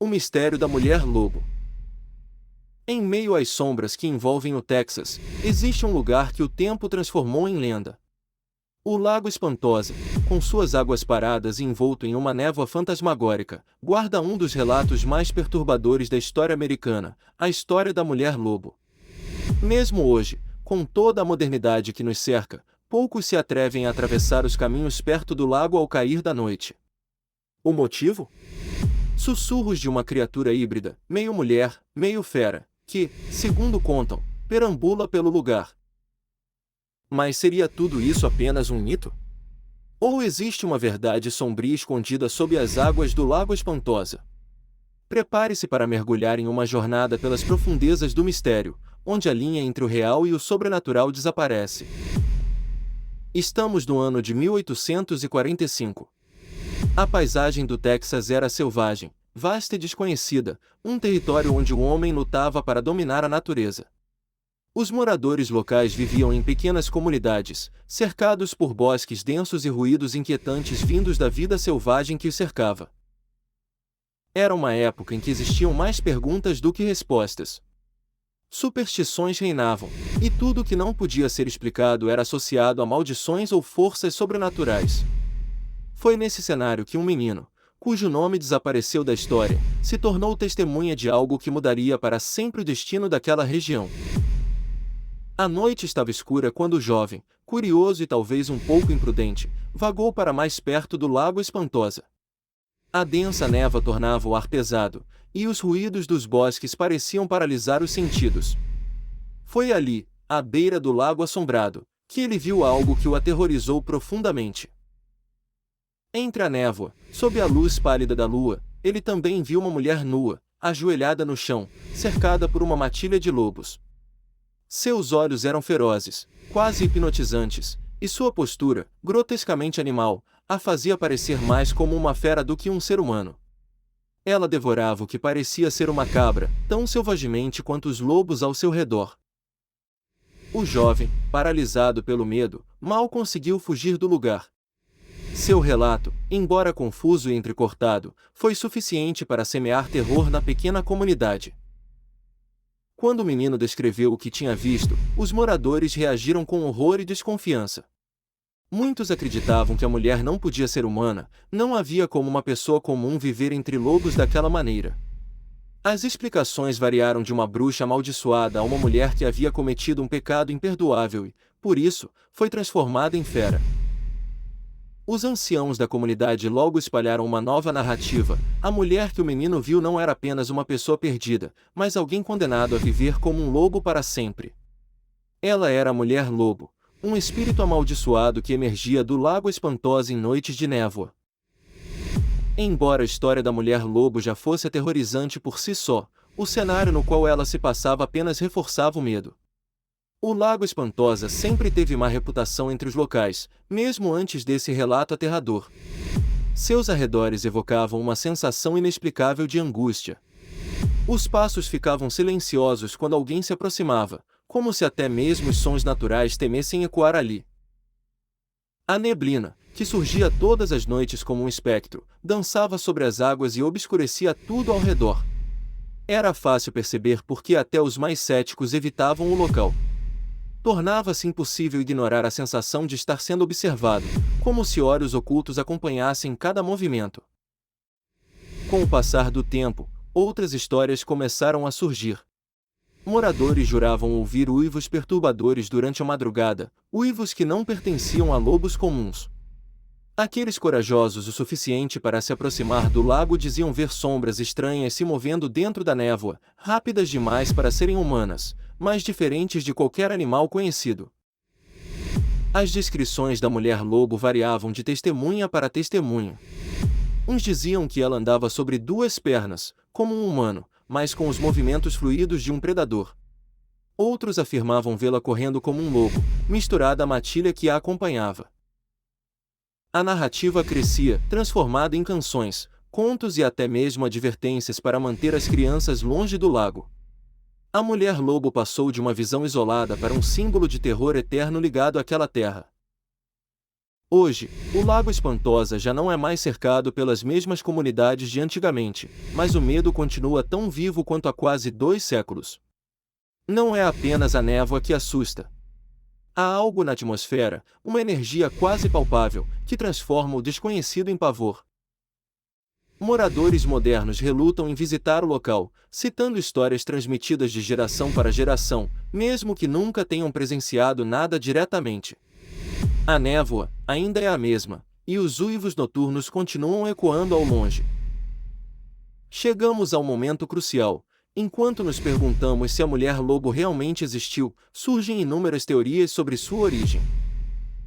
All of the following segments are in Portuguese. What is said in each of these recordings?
O mistério da mulher-lobo. Em meio às sombras que envolvem o Texas, existe um lugar que o tempo transformou em lenda. O Lago Espantosa, com suas águas paradas e envolto em uma névoa fantasmagórica, guarda um dos relatos mais perturbadores da história americana, a história da mulher-lobo. Mesmo hoje, com toda a modernidade que nos cerca, poucos se atrevem a atravessar os caminhos perto do lago ao cair da noite. O motivo? Sussurros de uma criatura híbrida, meio mulher, meio fera, que, segundo contam, perambula pelo lugar. Mas seria tudo isso apenas um mito? Ou existe uma verdade sombria escondida sob as águas do Lago Espantosa? Prepare-se para mergulhar em uma jornada pelas profundezas do mistério, onde a linha entre o real e o sobrenatural desaparece. Estamos no ano de 1845. A paisagem do Texas era selvagem, vasta e desconhecida, um território onde o homem lutava para dominar a natureza. Os moradores locais viviam em pequenas comunidades, cercados por bosques densos e ruídos inquietantes vindos da vida selvagem que os cercava. Era uma época em que existiam mais perguntas do que respostas. Superstições reinavam, e tudo que não podia ser explicado era associado a maldições ou forças sobrenaturais. Foi nesse cenário que um menino, cujo nome desapareceu da história, se tornou testemunha de algo que mudaria para sempre o destino daquela região. A noite estava escura quando o jovem, curioso e talvez um pouco imprudente, vagou para mais perto do Lago Espantosa. A densa névoa tornava o ar pesado, e os ruídos dos bosques pareciam paralisar os sentidos. Foi ali, à beira do lago assombrado, que ele viu algo que o aterrorizou profundamente. Entre a névoa, sob a luz pálida da lua, ele também viu uma mulher nua, ajoelhada no chão, cercada por uma matilha de lobos. Seus olhos eram ferozes, quase hipnotizantes, e sua postura, grotescamente animal, a fazia parecer mais como uma fera do que um ser humano. Ela devorava o que parecia ser uma cabra, tão selvagemente quanto os lobos ao seu redor. O jovem, paralisado pelo medo, mal conseguiu fugir do lugar. Seu relato, embora confuso e entrecortado, foi suficiente para semear terror na pequena comunidade. Quando o menino descreveu o que tinha visto, os moradores reagiram com horror e desconfiança. Muitos acreditavam que a mulher não podia ser humana, não havia como uma pessoa comum viver entre lobos daquela maneira. As explicações variaram de uma bruxa amaldiçoada a uma mulher que havia cometido um pecado imperdoável e, por isso, foi transformada em fera. Os anciãos da comunidade logo espalharam uma nova narrativa. A mulher que o menino viu não era apenas uma pessoa perdida, mas alguém condenado a viver como um lobo para sempre. Ela era a mulher-lobo, um espírito amaldiçoado que emergia do Lago Espantosa em noites de névoa. Embora a história da mulher-lobo já fosse aterrorizante por si só, o cenário no qual ela se passava apenas reforçava o medo. O Lago Espantosa sempre teve má reputação entre os locais, mesmo antes desse relato aterrador. Seus arredores evocavam uma sensação inexplicável de angústia. Os passos ficavam silenciosos quando alguém se aproximava, como se até mesmo os sons naturais temessem ecoar ali. A neblina, que surgia todas as noites como um espectro, dançava sobre as águas e obscurecia tudo ao redor. Era fácil perceber por que até os mais céticos evitavam o local. Tornava-se impossível ignorar a sensação de estar sendo observado, como se olhos ocultos acompanhassem cada movimento. Com o passar do tempo, outras histórias começaram a surgir. Moradores juravam ouvir uivos perturbadores durante a madrugada, uivos que não pertenciam a lobos comuns. Aqueles corajosos o suficiente para se aproximar do lago diziam ver sombras estranhas se movendo dentro da névoa, rápidas demais para serem humanas, mas diferentes de qualquer animal conhecido. As descrições da mulher-lobo variavam de testemunha para testemunha. Uns diziam que ela andava sobre duas pernas, como um humano, mas com os movimentos fluidos de um predador. Outros afirmavam vê-la correndo como um lobo, misturada à matilha que a acompanhava. A narrativa crescia, transformada em canções, contos e até mesmo advertências para manter as crianças longe do lago. A mulher-lobo passou de uma visão isolada para um símbolo de terror eterno ligado àquela terra. Hoje, o Lago Espantosa já não é mais cercado pelas mesmas comunidades de antigamente, mas o medo continua tão vivo quanto há quase 2 séculos. Não é apenas a névoa que assusta. Há algo na atmosfera, uma energia quase palpável, que transforma o desconhecido em pavor. Moradores modernos relutam em visitar o local, citando histórias transmitidas de geração para geração, mesmo que nunca tenham presenciado nada diretamente. A névoa ainda é a mesma, e os uivos noturnos continuam ecoando ao longe. Chegamos ao momento crucial. Enquanto nos perguntamos se a mulher-lobo realmente existiu, surgem inúmeras teorias sobre sua origem.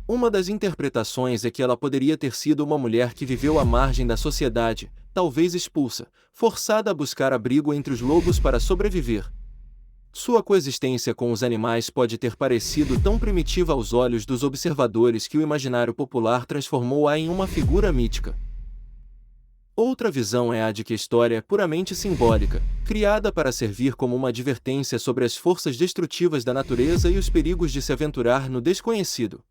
Uma das interpretações é que ela poderia ter sido uma mulher que viveu à margem da sociedade, talvez expulsa, forçada a buscar abrigo entre os lobos para sobreviver. Sua coexistência com os animais pode ter parecido tão primitiva aos olhos dos observadores que o imaginário popular transformou-a em uma figura mítica. Outra visão é a de que a história é puramente simbólica, criada para servir como uma advertência sobre as forças destrutivas da natureza e os perigos de se aventurar no desconhecido.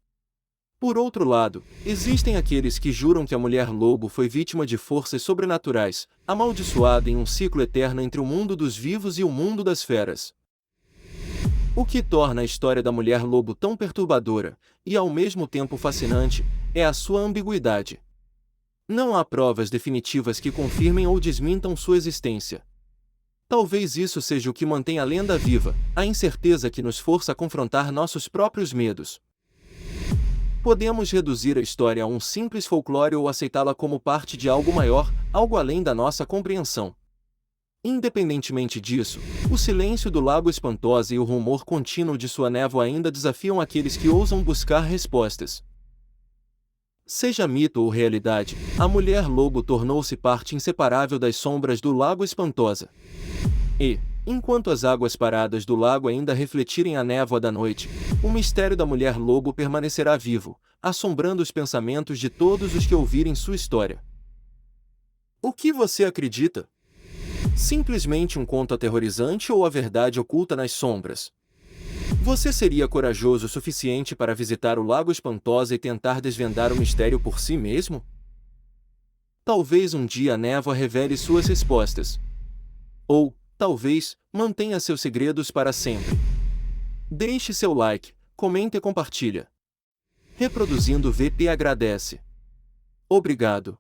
Por outro lado, existem aqueles que juram que a mulher-lobo foi vítima de forças sobrenaturais, amaldiçoada em um ciclo eterno entre o mundo dos vivos e o mundo das feras. O que torna a história da mulher-lobo tão perturbadora, e ao mesmo tempo fascinante, é a sua ambiguidade. Não há provas definitivas que confirmem ou desmintam sua existência. Talvez isso seja o que mantém a lenda viva, a incerteza que nos força a confrontar nossos próprios medos. Podemos reduzir a história a um simples folclore ou aceitá-la como parte de algo maior, algo além da nossa compreensão. Independentemente disso, o silêncio do Lago Espantosa e o rumor contínuo de sua névoa ainda desafiam aqueles que ousam buscar respostas. Seja mito ou realidade, a mulher-lobo tornou-se parte inseparável das sombras do Lago Espantosa. E, enquanto as águas paradas do lago ainda refletirem a névoa da noite, o mistério da mulher-lobo permanecerá vivo, assombrando os pensamentos de todos os que ouvirem sua história. O que você acredita? Simplesmente um conto aterrorizante ou a verdade oculta nas sombras? Você seria corajoso o suficiente para visitar o Lago Espantosa e tentar desvendar o mistério por si mesmo? Talvez um dia a névoa revele suas respostas. Ou, talvez, mantenha seus segredos para sempre. Deixe seu like, comente e compartilha. Reproduzindo VP agradece. Obrigado.